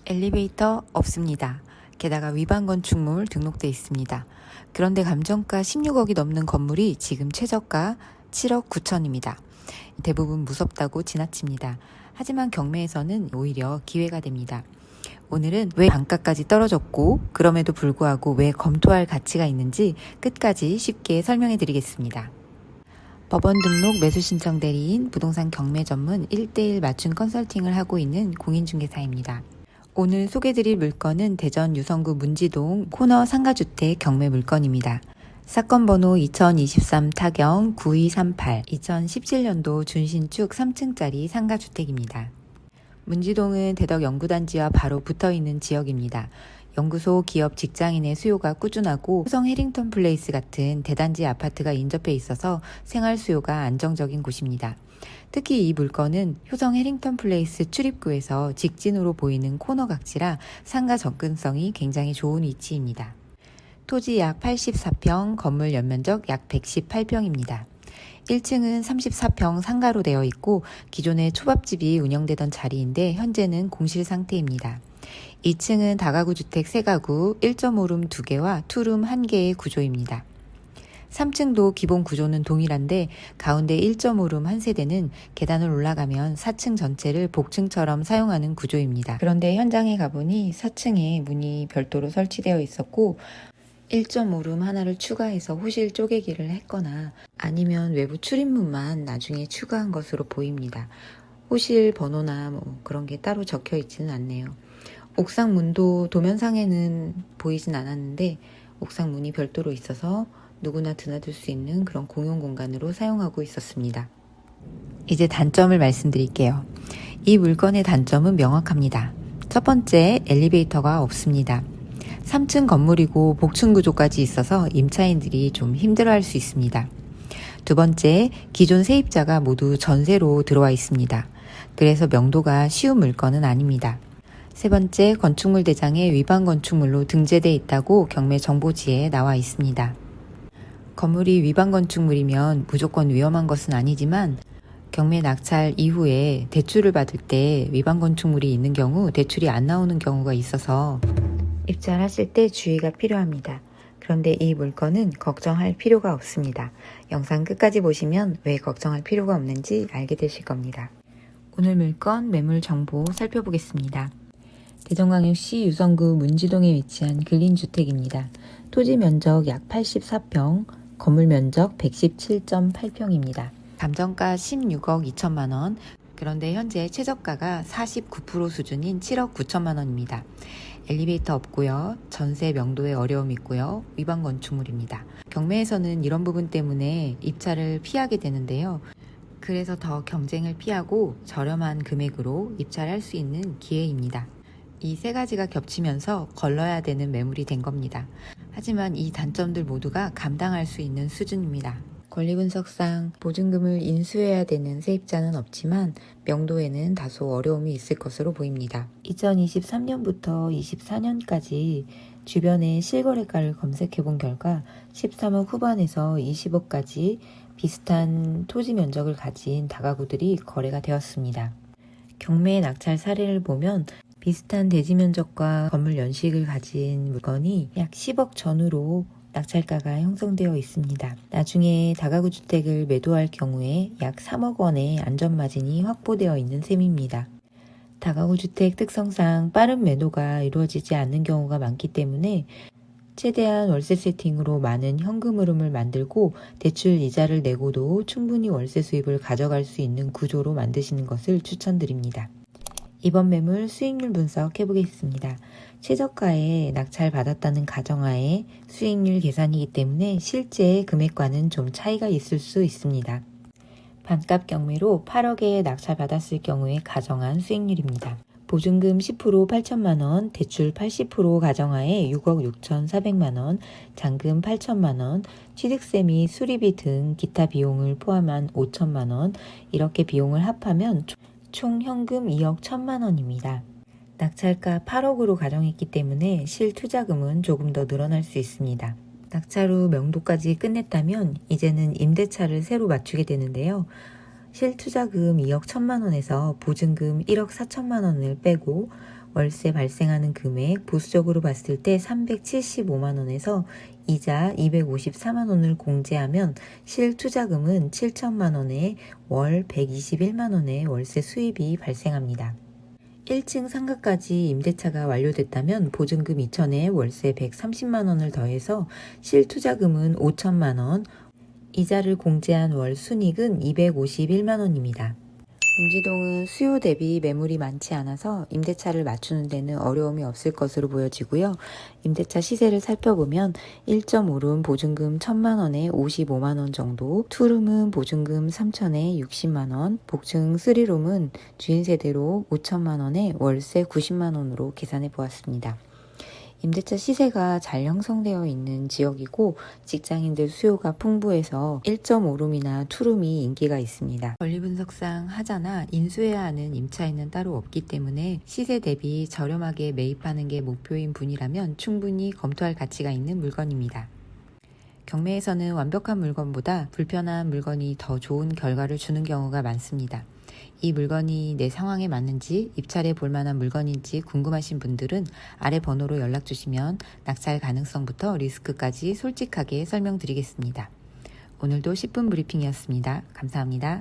엘리베이터 없습니다. 게다가 위반 건축물 등록돼 있습니다. 그런데 감정가 16억이 넘는 건물이 지금 최저가 7억 9천입니다. 대부분 무섭다고 지나칩니다. 하지만 경매에서는 오히려 기회가 됩니다. 오늘은 왜 단가까지 떨어졌고 그럼에도 불구하고 왜 검토할 가치가 있는지 끝까지 쉽게 설명해 드리겠습니다. 법원 등록 매수신청 대리인 부동산 경매 전문 1:1 맞춤 컨설팅을 하고 있는 공인중개사입니다. 오늘 소개드릴 물건은 대전 유성구 문지동 코너 상가주택 경매 물건입니다. 사건 번호 2023 타경 9238 2017년도 준신축 3층짜리 상가주택입니다. 문지동은 대덕 연구단지와 바로 붙어있는 지역입니다. 연구소, 기업, 직장인의 수요가 꾸준하고 효성 해링턴 플레이스 같은 대단지 아파트가 인접해 있어서 생활 수요가 안정적인 곳입니다. 특히 이 물건은 효성 해링턴 플레이스 출입구에서 직진으로 보이는 코너 각지라 상가 접근성이 굉장히 좋은 위치입니다. 토지 약 84평, 건물 연면적 약 118평입니다. 1층은 34평 상가로 되어 있고 기존에 초밥집이 운영되던 자리인데 현재는 공실 상태입니다. 2층은 다가구 주택 3가구, 1.5룸 2개와 투룸 1개의 구조입니다. 3층도 기본 구조는 동일한데 가운데 1.5룸 한 세대는 계단을 올라가면 4층 전체를 복층처럼 사용하는 구조입니다. 그런데 현장에 가보니 4층에 문이 별도로 설치되어 있었고 1.5룸 하나를 추가해서 호실 쪼개기를 했거나 아니면 외부 출입문만 나중에 추가한 것으로 보입니다. 호실 번호나 그런 게 따로 적혀 있지는 않네요. 옥상 문도 도면상에는 보이진 않았는데 옥상 문이 별도로 있어서 누구나 드나들 수 있는 그런 공용 공간으로 사용하고 있었습니다. 이제 단점을 말씀드릴게요. 이 물건의 단점은 명확합니다. 첫 번째, 엘리베이터가 없습니다. 3층 건물이고 복층 구조까지 있어서 임차인들이 좀 힘들어할 수 있습니다. 두 번째, 기존 세입자가 모두 전세로 들어와 있습니다. 그래서 명도가 쉬운 물건은 아닙니다. 세 번째, 건축물 대장에 위반 건축물로 등재돼 있다고 경매 정보지에 나와 있습니다. 건물이 위반 건축물이면 무조건 위험한 것은 아니지만 경매 낙찰 이후에 대출을 받을 때 위반 건축물이 있는 경우 대출이 안 나오는 경우가 있어서 입찰하실 때 주의가 필요합니다. 그런데 이 물건은 걱정할 필요가 없습니다. 영상 끝까지 보시면 왜 걱정할 필요가 없는지 알게 되실 겁니다. 오늘 물건 매물 정보 살펴보겠습니다. 대전광역시 유성구 문지동에 위치한 근린주택입니다. 토지 면적 약 84평, 건물 면적 117.8평입니다. 감정가 16억 2천만 원, 그런데 현재 최저가가 49% 수준인 7억 9천만 원입니다. 엘리베이터 없고요. 전세 명도에 어려움이 있고요. 위반 건축물입니다. 경매에서는 이런 부분 때문에 입찰을 피하게 되는데요. 그래서 더 경쟁을 피하고 저렴한 금액으로 입찰할 수 있는 기회입니다. 이 세 가지가 겹치면서 걸러야 되는 매물이 된 겁니다. 하지만 이 단점들 모두가 감당할 수 있는 수준입니다. 권리분석상 보증금을 인수해야 되는 세입자는 없지만 명도에는 다소 어려움이 있을 것으로 보입니다. 2023년부터 24년까지 주변의 실거래가를 검색해 본 결과 13억 후반에서 20억까지 비슷한 토지 면적을 가진 다가구들이 거래가 되었습니다. 경매 낙찰 사례를 보면 비슷한 대지 면적과 건물 연식을 가진 물건이 약 10억 전후로 낙찰가가 형성되어 있습니다. 나중에 다가구 주택을 매도할 경우에 약 3억 원의 안전마진이 확보되어 있는 셈입니다. 다가구 주택 특성상 빠른 매도가 이루어지지 않는 경우가 많기 때문에 최대한 월세 세팅으로 많은 현금 흐름을 만들고 대출 이자를 내고도 충분히 월세 수입을 가져갈 수 있는 구조로 만드시는 것을 추천드립니다. 이번 매물 수익률 분석해 보겠습니다. 최저가에 낙찰받았다는 가정하에 수익률 계산이기 때문에 실제 금액과는 좀 차이가 있을 수 있습니다. 반값 경매로 8억에 낙찰받았을 경우에 가정한 수익률입니다. 보증금 10% 8천만원, 대출 80% 가정하에 6억 6,400만원, 잔금 8천만원, 취득세 및 수리비 등 기타 비용을 포함한 5천만원, 이렇게 비용을 합하면 총 현금 2억 1천만 원입니다. 낙찰가 8억으로 가정했기 때문에 실투자금은 조금 더 늘어날 수 있습니다. 낙찰 후 명도까지 끝냈다면 이제는 임대차를 새로 맞추게 되는데요. 실투자금 2억 1천만 원에서 보증금 1억 4천만 원을 빼고 월세 발생하는 금액 보수적으로 봤을 때 375만 원에서 이자 254만 원을 공제하면 실투자금은 7천만 원에 월 121만 원의 월세 수입이 발생합니다. 1층 상가까지 임대차가 완료됐다면 보증금 2천에 월세 130만 원을 더해서 실투자금은 5천만 원, 이자를 공제한 월 순이익은 251만 원입니다. 문지동은 수요 대비 매물이 많지 않아서 임대차를 맞추는 데는 어려움이 없을 것으로 보여지고요. 임대차 시세를 살펴보면 1.5룸 보증금 1,000만 원에 55만 원 정도, 2룸은 보증금 3천에 60만 원, 복층 3룸은 주인 세대로 5천만 원에 월세 90만 원으로 계산해 보았습니다. 임대차 시세가 잘 형성되어 있는 지역이고 직장인들 수요가 풍부해서 1.5룸이나 2룸이 인기가 있습니다. 권리 분석상 하자나 인수해야 하는 임차인은 따로 없기 때문에 시세 대비 저렴하게 매입하는 게 목표인 분이라면 충분히 검토할 가치가 있는 물건입니다. 경매에서는 완벽한 물건보다 불편한 물건이 더 좋은 결과를 주는 경우가 많습니다. 이 물건이 내 상황에 맞는지 입찰해 볼 만한 물건인지 궁금하신 분들은 아래 번호로 연락 주시면 낙찰 가능성부터 리스크까지 솔직하게 설명드리겠습니다. 오늘도 10분 브리핑이었습니다. 감사합니다.